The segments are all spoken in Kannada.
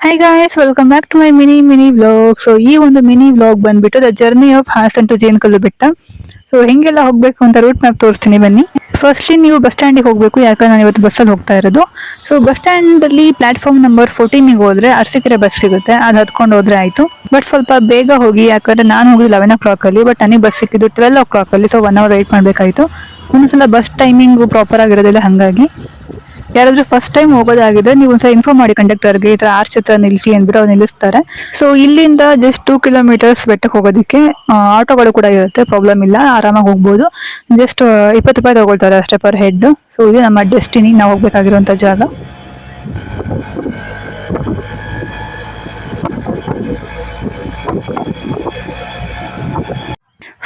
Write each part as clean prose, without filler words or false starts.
Hi guys, welcome back to my mini vlog. So ಈ ಒಂದು ಮಿನಿ ವ್ಲಾಗ್ ಬಂದ್ಬಿಟ್ಟು the journey of Hassan to Jenakallu ಬೆಟ್ಟ. ಸೊ ಹೆಂಗೆಲ್ಲ ಹೋಗ್ಬೇಕು ಅಂತ ರೂಟ್ ಮ್ಯಾಪ್ ತೋರಿಸ್ತೀನಿ ಬನ್ನಿ. ಫಸ್ಟ್ಲಿ ನೀವು ಬಸ್ ಸ್ಟ್ಯಾಂಡಿಗೆ ಹೋಗಬೇಕು, ಯಾಕಂದ್ರೆ ನಾನು ಇವತ್ತು ಬಸ್ಸಲ್ಲಿ ಹೋಗ್ತಾ ಇರೋದು. ಸೊ ಬಸ್ ಸ್ಟ್ಯಾಂಡ್ ಅಲ್ಲಿ ಪ್ಲಾಟ್ಫಾರ್ಮ್ ನಂಬರ್ 14ಗೆ ಹೋದ್ರೆ ಅರಸೀಕೆರೆ ಬಸ್ ಸಿಗುತ್ತೆ, ಅದು ಹತ್ಕೊಂಡು ಹೋದ್ರೆ ಆಯ್ತು. ಬಟ್ ಸ್ವಲ್ಪ ಬೇಗ ಹೋಗಿ, ಯಾಕಂದ್ರೆ ನಾನು ಹೋಗಿ 11 o'clock ಅಲ್ಲಿ, ಬಟ್ ನನಗೆ ಬಸ್ ಸಿಕ್ಕಿದ್ದು 12 o'clock ಅಲ್ಲಿ. ಸೊ 1 hour ವೇಟ್ ಮಾಡಬೇಕಾಯ್ತು. ಒಂದೊಂದ್ಸಲ ಬಸ್ ಟೈಮಿಂಗ್ ಪ್ರಾಪರ್ ಆಗಿರೋದಿಲ್ಲ, ಹಾಗಾಗಿ ಯಾರಾದ್ರೂ ಫಸ್ಟ್ ಟೈಮ್ ಹೋಗೋದಾಗಿದೆ ನೀವು ಒಂದ್ಸಲ ಇನ್ಫಾರ್ಮ್ ಮಾಡಿ ಕಂಡಕ್ಟರ್ಗೆ, ಈ ತರ ಆರ್ಚ್ ಹತ್ರ ನಿಲ್ಲಿಸಿ ಅಂದ್ಬಿಟ್ಟು ಅವ್ರು ನಿಲ್ಲಿಸ್ತಾರೆ. ಸೊ ಇಲ್ಲಿಂದ ಜಸ್ಟ್ 2 kilometers ಬೆಟ್ಟಕ್ಕೆ ಹೋಗೋದಕ್ಕೆ ಆಟೋಗಳು ಕೂಡ ಇರುತ್ತೆ, ಪ್ರಾಬ್ಲಮ್ ಇಲ್ಲ, ಆರಾಮಾಗಿ ಹೋಗ್ಬೋದು. ಜಸ್ಟ್ 20 ರೂಪಾಯಿ ತಗೊಳ್ತಾರೆ ಅಷ್ಟೇ ಪರ್ ಹೆಡ್. ಸೊ ಇದು ನಮ್ಮ ಡೆಸ್ಟಿನಿ, ನಾವು ಹೋಗ್ಬೇಕಾಗಿರುವಂತ ಜಾಗ.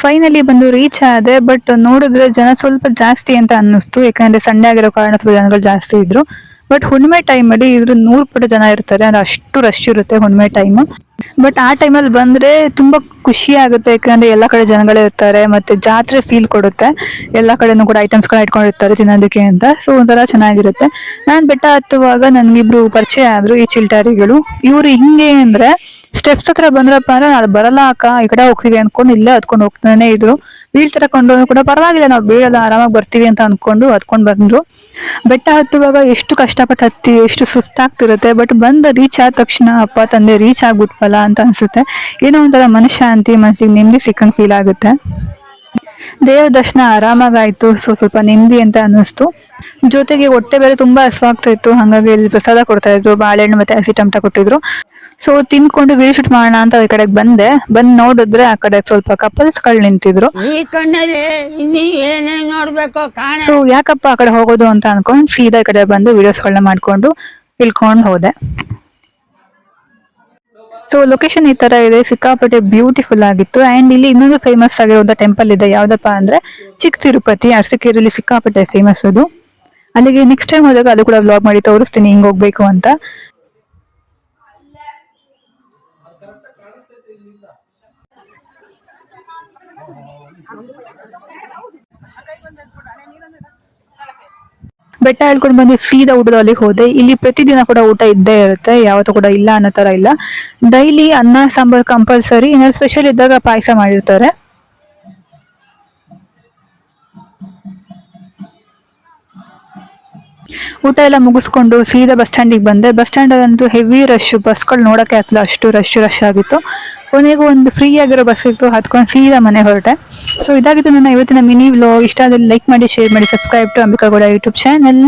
ಫೈನಲಿ ಬಂದು ರೀಚ್ ಆದೆ, ಬಟ್ ನೋಡಿದ್ರೆ ಜನ ಸ್ವಲ್ಪ ಜಾಸ್ತಿ ಅಂತ ಅನ್ನಿಸ್ತು, ಯಾಕಂದ್ರೆ ಸಂಡೇ ಆಗಿರೋ ಕಾರಣ ಸ್ವಲ್ಪ ಜನಗಳು ಜಾಸ್ತಿ ಇದ್ರು. ಬಟ್ ಹುಣ್ಣಿಮೆ ಟೈಮಲ್ಲಿ ಇದ್ರ 100 ಪಟ್ಟು ಜನ ಇರ್ತಾರೆ, ಅಂದ್ರೆ ಅಷ್ಟು ರಶ್ ಇರುತ್ತೆ ಹುಣ್ಣಿಮೆ ಟೈಮ್. ಬಟ್ ಆ ಟೈಮಲ್ಲಿ ಬಂದ್ರೆ ತುಂಬಾ ಖುಷಿ ಆಗುತ್ತೆ, ಯಾಕಂದ್ರೆ ಎಲ್ಲಾ ಕಡೆ ಜನಗಳೇ ಇರ್ತಾರೆ, ಮತ್ತೆ ಜಾತ್ರೆ ಫೀಲ್ ಕೊಡುತ್ತೆ. ಎಲ್ಲಾ ಕಡೆನೂ ಕೂಡ ಐಟಮ್ಸ್ ಗಳ ಇಟ್ಕೊಂಡಿರ್ತಾರೆ ತಿನ್ನೋದಕ್ಕೆ ಅಂತ. ಸೊ ಒಂಥರ ಚೆನ್ನಾಗಿರುತ್ತೆ. ನಾನ್ ಬೆಟ್ಟ ಹತ್ತುವಾಗ ನನ್ಗಿಬ್ರು ಪರಿಚಯ ಆದ್ರು, ಈ ಚಿಲ್ಟಾರಿಗಳು. ಇವ್ರು ಹಿಂಗೆ ಅಂದ್ರೆ ಸ್ಟೆಪ್ಸ್ ಹತ್ರ ಬಂದ್ರಪ್ಪ ಅಂದ್ರೆ ನಾನು ಬರಲ್ಲ ಅಕ್ಕ, ಈ ಕಡೆ ಹೋಗ್ತೀವಿ ಅನ್ಕೊಂಡು ಇಲ್ಲೇ ಹತ್ಕೊಂಡು ಹೋಗ್ತಾನೆ ಇದ್ರು. ಬೀಳ್ತರ ಕೊಂಡ್ರು ಕೂಡ ಪರವಾಗಿಲ್ಲ, ನಾವು ಬೀಳಲ್ಲ, ಆರಾಮಾಗಿ ಬರ್ತೀವಿ ಅಂತ ಅನ್ಕೊಂಡು ಹತ್ಕೊಂಡ್ ಬಂದ್ರು. ಬೆಟ್ಟ ಹತ್ತುವಾಗ ಎಷ್ಟು ಕಷ್ಟಪಟ್ಟು ಹತ್ತಿ ಎಷ್ಟು ಸುಸ್ತಾಗ್ತಿರುತ್ತೆ, ಬಟ್ ಬಂದ ರೀಚ್ ಆದ ತಕ್ಷಣ ಅಪ್ಪ ತಂದೆ ರೀಚ್ ಆಗ್ಬಿಟ್ವಲ್ಲ ಅಂತ ಅನ್ಸುತ್ತೆ. ಏನೋ ಒಂಥರ ಮನಃಶಾಂತಿ, ಮನಸ್ಸಿಗೆ ನೆಮ್ಮದಿ ಸಿಕ್ಕಂಗ್ ಫೀಲ್ ಆಗುತ್ತೆ. ದೇವ್ರ ದರ್ಶನ ಆರಾಮಾಗಾಯ್ತು. ಸೊ ಸ್ವಲ್ಪ ನೆಮ್ಮದಿ ಅಂತ ಅನ್ನಿಸ್ತು. ಜೊತೆಗೆ ಹೊಟ್ಟೆ ಬೇರೆ ತುಂಬಾ ಹಸ್ವಾಗ್ತಾ ಇತ್ತು, ಹಾಗಾಗಿ ಇಲ್ಲಿ ಪ್ರಸಾದ ಕೊಡ್ತಾ ಇದ್ರು, ಬಾಳೆಹಣ್ಣು ಮತ್ತೆ ಹಸಿ ಟಮಟ ಕೊಟ್ಟಿದ್ರು. ಸೊ ತಿನ್ಕೊಂಡು ವಿಡಿಯೋ ಶೂಟ್ ಮಾಡೋಣ ಅಂತ ಈ ಕಡೆಗೆ ಬಂದ್ ನೋಡಿದ್ರೆ ಆ ಕಡೆ ಸ್ವಲ್ಪ ಕಪಲ್ಸ್ ಗಳು ನಿಂತಿದ್ರು. ಸೊ ಯಾಕಪ್ಪ ಆ ಕಡೆ ಹೋಗೋದು ಅಂತ ಅನ್ಕೊಂಡು ಸೀದಾ ಈ ಕಡೆ ಬಂದು ವಿಡಿಯೋಸ್ಗಳನ್ನ ಮಾಡ್ಕೊಂಡು ಇಳ್ಕೊಂಡು ಹೋದೆ. ಸೊ ಲೊಕೇಶನ್ ಈ ತರ ಇದೆ, ಸಿಕ್ಕಾಪಟ್ಟೆ ಬ್ಯೂಟಿಫುಲ್ ಆಗಿತ್ತು. ಅಂಡ್ ಇಲ್ಲಿ ಇನ್ನೊಂದು ಫೇಮಸ್ ಆಗಿರುವಂತ ಟೆಂಪಲ್ ಇದೆ, ಯಾವ್ದಪ್ಪ ಅಂದ್ರೆ ಚಿಕ್ಕ ತಿರುಪತಿ, ಅರಸೀಕೆರೆಯಲ್ಲಿ ಸಿಕ್ಕಾಪಟ್ಟೆ ಫೇಮಸ್ ಅದು. ಅಲ್ಲಿಗೆ ನೆಕ್ಸ್ಟ್ ಟೈಮ್ ಹೋದಾಗ ಅದು ಕೂಡ ವ್ಲಾಗ್ ಮಾಡಿ ತೋರಿಸ್ತೀನಿ ಹಿಂಗ್ ಹೋಗ್ಬೇಕು ಅಂತ. ಬೆಟ್ಟ ಹೇಳ್ಕೊಂಡು ಬಂದು ಸೀದಾ ಊಟದ ಅಲ್ಲಿಗೆ ಹೋದೆ. ಇಲ್ಲಿ ಪ್ರತಿದಿನ ಕೂಡ ಊಟ ಇದ್ದೇ ಇರುತ್ತೆ, ಯಾವತ್ತೂ ಕೂಡ ಇಲ್ಲ ಅನ್ನೋ ತರ ಇಲ್ಲ. ಡೈಲಿ ಅನ್ನ ಸಾಂಬಾರ್ ಕಂಪಲ್ಸರಿ, ಏನಾದ್ರು ಸ್ಪೆಷಲ್ ಇದ್ದಾಗ ಪಾಯಸ ಮಾಡಿರ್ತಾರೆ. ಊಟ ಎಲ್ಲ ಮುಗಿಸ್ಕೊಂಡು ಸೀದಾ ಬಸ್ ಸ್ಟ್ಯಾಂಡಿಗೆ ಬಂದೆ. ಬಸ್ ಸ್ಟ್ಯಾಂಡ್ ಅಂತೂ ಹೆವಿ ರಶ್, ಬಸ್ಗಳು ನೋಡಕ್ಕೆ ಆಗ್ತಿಲ್ಲ, ಅಷ್ಟು ರಶ್ ಆಗಿತ್ತು. ಕೊನೆಗೂ ಒಂದು ಫ್ರೀ ಆಗಿರೋ ಬಸ್ ಇತ್ತು, ಹತ್ಕೊಂಡು ಸೀದಾ ಮನೆ ಹೊರಟೆ. ಸೊ ಇದಾಗಿತ್ತು ನನ್ನ ಇವತ್ತಿನ ಮಿನಿ ವ್ಲಾಗ್. ಇಷ್ಟ ಆದಲ್ಲಿ ಲೈಕ್ ಮಾಡಿ, ಶೇರ್ ಮಾಡಿ, subscribe to Ambika Gowda YouTube channel.